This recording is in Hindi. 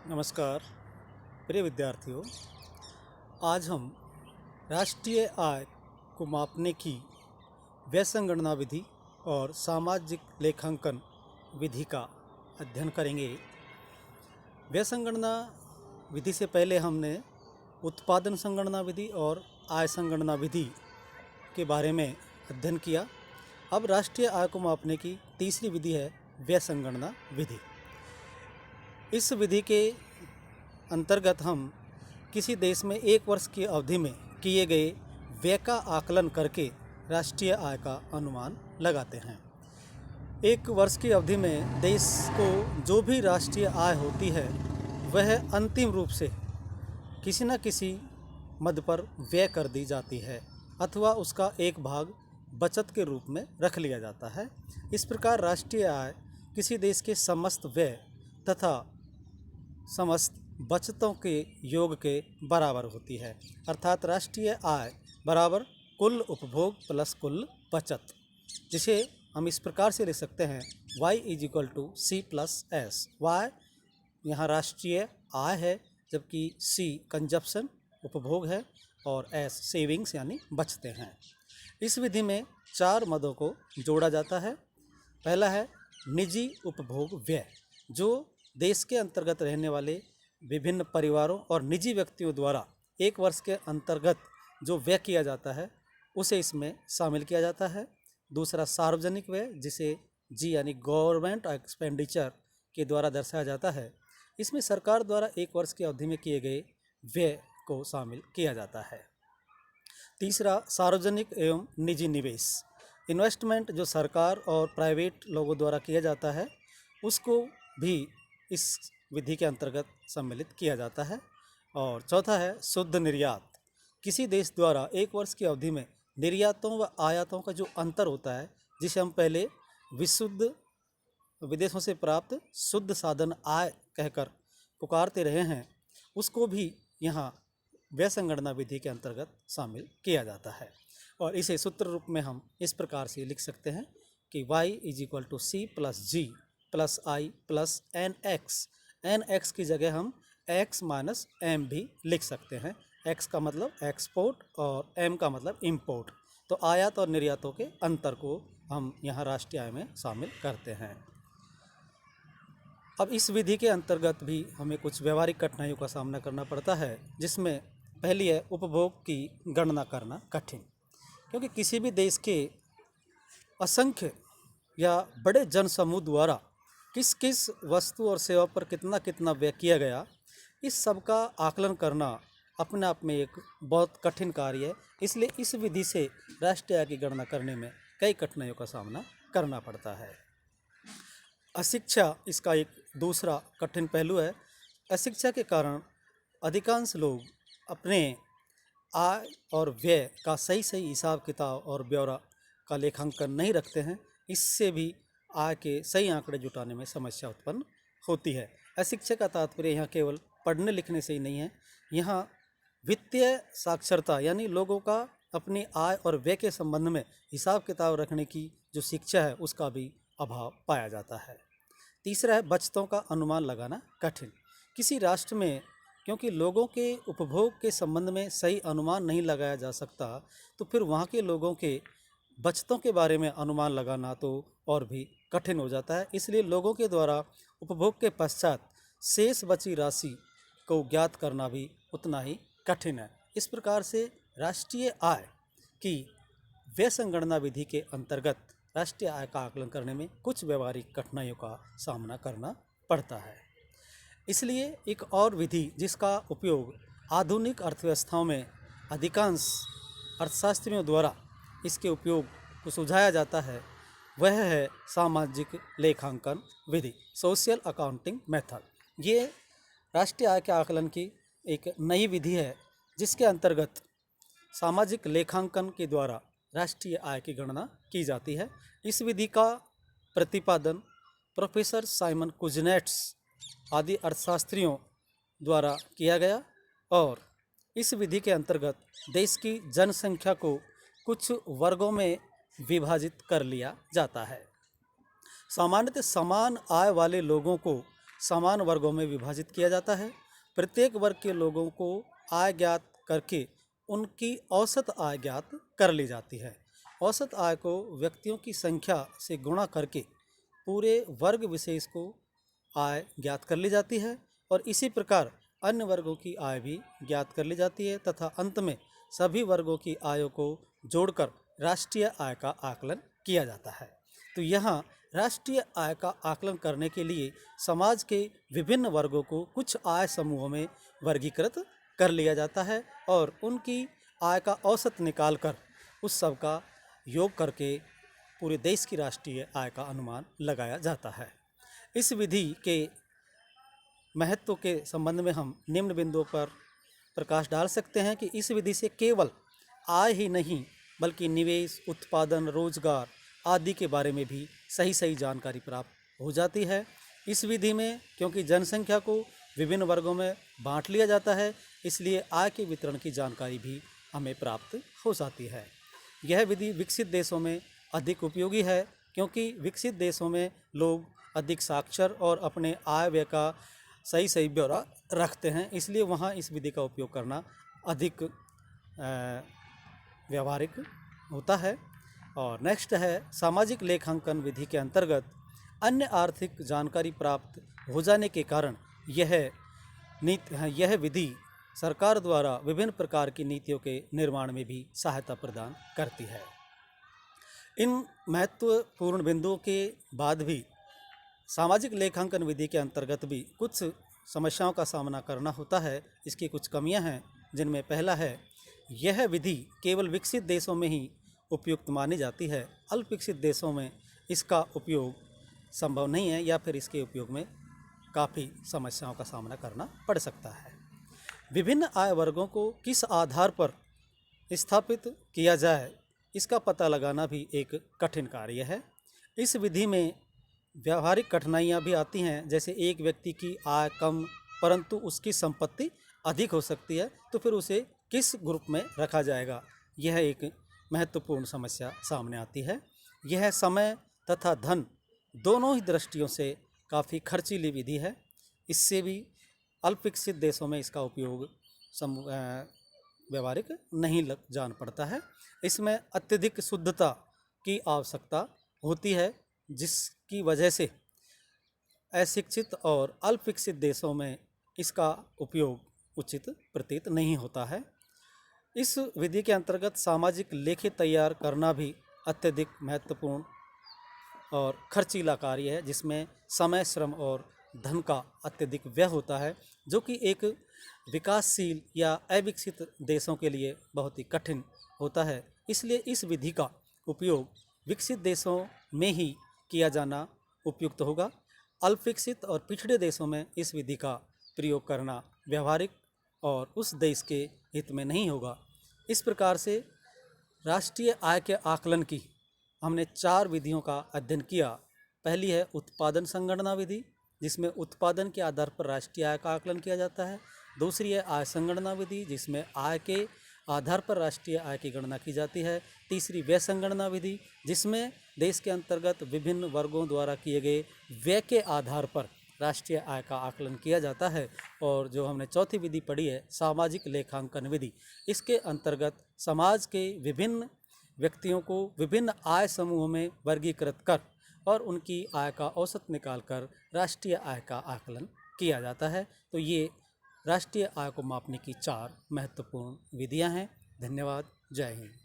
नमस्कार प्रिय विद्यार्थियों। आज हम राष्ट्रीय आय को मापने की व्यय संगणना विधि और सामाजिक लेखांकन विधि का अध्ययन करेंगे। व्यय संगणना विधि से पहले हमने उत्पादन संगणना विधि और आय संगणना विधि के बारे में अध्ययन किया। अब राष्ट्रीय आय को मापने की तीसरी विधि है व्यय संगणना विधि। इस विधि के अंतर्गत हम किसी देश में एक वर्ष की अवधि में किए गए व्यय का आकलन करके राष्ट्रीय आय का अनुमान लगाते हैं। एक वर्ष की अवधि में देश को जो भी राष्ट्रीय आय होती है वह अंतिम रूप से किसी न किसी मद पर व्यय कर दी जाती है अथवा उसका एक भाग बचत के रूप में रख लिया जाता है। इस प्रकार राष्ट्रीय आय किसी देश के समस्त व्यय तथा समस्त बचतों के योग के बराबर होती है, अर्थात राष्ट्रीय आय बराबर कुल उपभोग प्लस कुल बचत, जिसे हम इस प्रकार से लिख सकते हैं y = C+S। y यहाँ राष्ट्रीय आय है, जबकि C कंजप्शन उपभोग है और S सेविंग्स यानी बचते हैं। इस विधि में 4 मदों को जोड़ा जाता है। पहला है निजी उपभोग व्यय, जो देश के अंतर्गत रहने वाले विभिन्न परिवारों और निजी व्यक्तियों द्वारा एक वर्ष के अंतर्गत जो व्यय किया जाता है उसे इसमें शामिल किया जाता है। दूसरा सार्वजनिक व्यय, जिसे जी यानी गवर्नमेंट एक्सपेंडिचर के द्वारा दर्शाया जाता है। इसमें सरकार द्वारा एक वर्ष की अवधि में किए गए व्यय को शामिल किया जाता है। तीसरा सार्वजनिक एवं निजी निवेश, इन्वेस्टमेंट जो सरकार और प्राइवेट लोगों द्वारा किया जाता है उसको भी इस विधि के अंतर्गत सम्मिलित किया जाता है। और चौथा है शुद्ध निर्यात, किसी देश द्वारा एक वर्ष की अवधि में निर्यातों व आयातों का जो अंतर होता है, जिसे हम पहले विशुद्ध विदेशों से प्राप्त शुद्ध साधन आय कहकर पुकारते रहे हैं, उसको भी यहाँ व्यय संगणना विधि के अंतर्गत शामिल किया जाता है। और इसे सूत्र रूप में हम इस प्रकार से लिख सकते हैं कि y = C+G + I + NX। NX की जगह हम x - M भी लिख सकते हैं। x का मतलब एक्सपोर्ट और M का मतलब इंपोर्ट। तो आयात और निर्यातों के अंतर को हम यहाँ राष्ट्रीय आय में शामिल करते हैं। अब इस विधि के अंतर्गत भी हमें कुछ व्यवहारिक कठिनाइयों का सामना करना पड़ता है, जिसमें पहली है उपभोग की गणना करना कठिन, क्योंकि किसी भी देश के असंख्य या बड़े जनसमूह द्वारा किस किस वस्तु और सेवा पर कितना कितना व्यय किया गया, इस सब का आकलन करना अपने आप में एक बहुत कठिन कार्य है। इसलिए इस विधि से राष्ट्रीय आय की गणना करने में कई कठिनाइयों का सामना करना पड़ता है। अशिक्षा इसका एक दूसरा कठिन पहलू है। अशिक्षा के कारण अधिकांश लोग अपने आय और व्यय का सही सही हिसाब किताब और ब्यौरा का लेखांकन नहीं रखते हैं। इससे भी आय के सही आंकड़े जुटाने में समस्या उत्पन्न होती है। अशिक्षा का तात्पर्य यहाँ केवल पढ़ने लिखने से ही नहीं है, यहाँ वित्तीय साक्षरता यानी लोगों का अपनी आय और व्यय के संबंध में हिसाब किताब रखने की जो शिक्षा है उसका भी अभाव पाया जाता है। तीसरा है बचतों का अनुमान लगाना कठिन। किसी राष्ट्र में क्योंकि लोगों के उपभोग के संबंध में सही अनुमान नहीं लगाया जा सकता, तो फिर वहाँ के लोगों के बचतों के बारे में अनुमान लगाना तो और भी कठिन हो जाता है। इसलिए लोगों के द्वारा उपभोग के पश्चात शेष बची राशि को ज्ञात करना भी उतना ही कठिन है। इस प्रकार से राष्ट्रीय आय की व्यय संगणना विधि के अंतर्गत राष्ट्रीय आय का आकलन करने में कुछ व्यवहारिक कठिनाइयों का सामना करना पड़ता है। इसलिए एक और विधि जिसका उपयोग आधुनिक अर्थव्यवस्थाओं में अधिकांश अर्थशास्त्रियों द्वारा इसके उपयोग को सुझाया जाता है, वह है सामाजिक लेखांकन विधि, सोशल अकाउंटिंग मेथड। ये राष्ट्रीय आय के आकलन की एक नई विधि है, जिसके अंतर्गत सामाजिक लेखांकन के द्वारा राष्ट्रीय आय की गणना की जाती है। इस विधि का प्रतिपादन प्रोफेसर साइमन कुजनेट्स आदि अर्थशास्त्रियों द्वारा किया गया और इस विधि के अंतर्गत देश की जनसंख्या को कुछ वर्गों में विभाजित कर लिया जाता है। सामान्यतः समान आय वाले लोगों को समान वर्गों में विभाजित किया जाता है। प्रत्येक वर्ग के लोगों को आय ज्ञात करके उनकी औसत आय ज्ञात कर ली जाती है। औसत आय को व्यक्तियों की संख्या से गुणा करके पूरे वर्ग विशेष को आय ज्ञात कर ली जाती है और इसी प्रकार अन्य वर्गों की आय भी ज्ञात कर ली जाती है तथा अंत में सभी वर्गों की आयों को जोड़कर राष्ट्रीय आय का आकलन किया जाता है। तो यहाँ राष्ट्रीय आय का आकलन करने के लिए समाज के विभिन्न वर्गों को कुछ आय समूहों में वर्गीकृत कर लिया जाता है और उनकी आय का औसत निकालकर उस सब का योग करके पूरे देश की राष्ट्रीय आय का अनुमान लगाया जाता है। इस विधि के महत्व के संबंध में हम निम्न बिंदुओं पर प्रकाश डाल सकते हैं कि इस विधि से केवल आय ही नहीं बल्कि निवेश, उत्पादन, रोजगार आदि के बारे में भी सही जानकारी प्राप्त हो जाती है। इस विधि में क्योंकि जनसंख्या को विभिन्न वर्गों में बांट लिया जाता है, इसलिए आय के वितरण की जानकारी भी हमें प्राप्त हो जाती है। यह विधि विकसित देशों में अधिक उपयोगी है क्योंकि विकसित देशों में लोग अधिक साक्षर और अपने आय व्यय का सही ब्यौरा रखते हैं, इसलिए वहाँ इस विधि का उपयोग करना अधिक व्यावहारिक होता है। और नेक्स्ट है सामाजिक लेखांकन विधि के अंतर्गत अन्य आर्थिक जानकारी प्राप्त हो जाने के कारण यह विधि सरकार द्वारा विभिन्न प्रकार की नीतियों के निर्माण में भी सहायता प्रदान करती है। इन महत्वपूर्ण बिंदुओं के बाद भी सामाजिक लेखांकन विधि के अंतर्गत भी कुछ समस्याओं का सामना करना होता है। इसकी कुछ कमियां हैं, जिनमें पहला है यह विधि केवल विकसित देशों में ही उपयुक्त मानी जाती है। अल्प विकसित देशों में इसका उपयोग संभव नहीं है या फिर इसके उपयोग में काफ़ी समस्याओं का सामना करना पड़ सकता है। विभिन्न आय वर्गों को किस आधार पर स्थापित किया जाए, इसका पता लगाना भी एक कठिन कार्य है। इस विधि में व्यावहारिक कठिनाइयाँ भी आती हैं, जैसे एक व्यक्ति की आय कम परंतु उसकी संपत्ति अधिक हो सकती है, तो फिर उसे किस ग्रुप में रखा जाएगा, यह एक महत्वपूर्ण समस्या सामने आती है। यह समय तथा धन दोनों ही दृष्टियों से काफ़ी खर्चीली विधि है। इससे भी अल्प विकसित देशों में इसका उपयोग व्यावहारिक नहीं जान पड़ता है। इसमें अत्यधिक शुद्धता की आवश्यकता होती है, जिसकी वजह से अशिक्षित और अल्प विकसित देशों में इसका उपयोग उचित प्रतीत नहीं होता है। इस विधि के अंतर्गत सामाजिक लेखे तैयार करना भी अत्यधिक महत्वपूर्ण और खर्चीला कार्य है, जिसमें समय, श्रम और धन का अत्यधिक व्यय होता है, जो कि एक विकासशील या अविकसित देशों के लिए बहुत ही कठिन होता है। इसलिए इस विधि का उपयोग विकसित देशों में ही किया जाना उपयुक्त होगा। अल्प विकसित और पिछड़े देशों में इस विधि का प्रयोग करना व्यावहारिक और उस देश के हित में नहीं होगा। इस प्रकार से राष्ट्रीय आय के आकलन की हमने 4 विधियों का अध्ययन किया। पहली है उत्पादन संगणना विधि, जिसमें उत्पादन के आधार पर राष्ट्रीय आय का आकलन किया जाता है। दूसरी है आय संगणना विधि, जिसमें आय के आधार पर राष्ट्रीय आय की गणना की जाती है। तीसरी व्यय संगणना विधि, जिसमें देश के अंतर्गत विभिन्न वर्गों द्वारा किए गए व्यय के आधार पर राष्ट्रीय आय का आकलन किया जाता है। और जो हमने चौथी विधि पढ़ी है सामाजिक लेखांकन विधि, इसके अंतर्गत समाज के विभिन्न व्यक्तियों को विभिन्न आय समूहों में वर्गीकृत कर और उनकी आय का औसत निकालकर राष्ट्रीय आय का आकलन किया जाता है। तो ये राष्ट्रीय आय को मापने की 4 महत्वपूर्ण विधियां हैं। धन्यवाद। जय हिंद।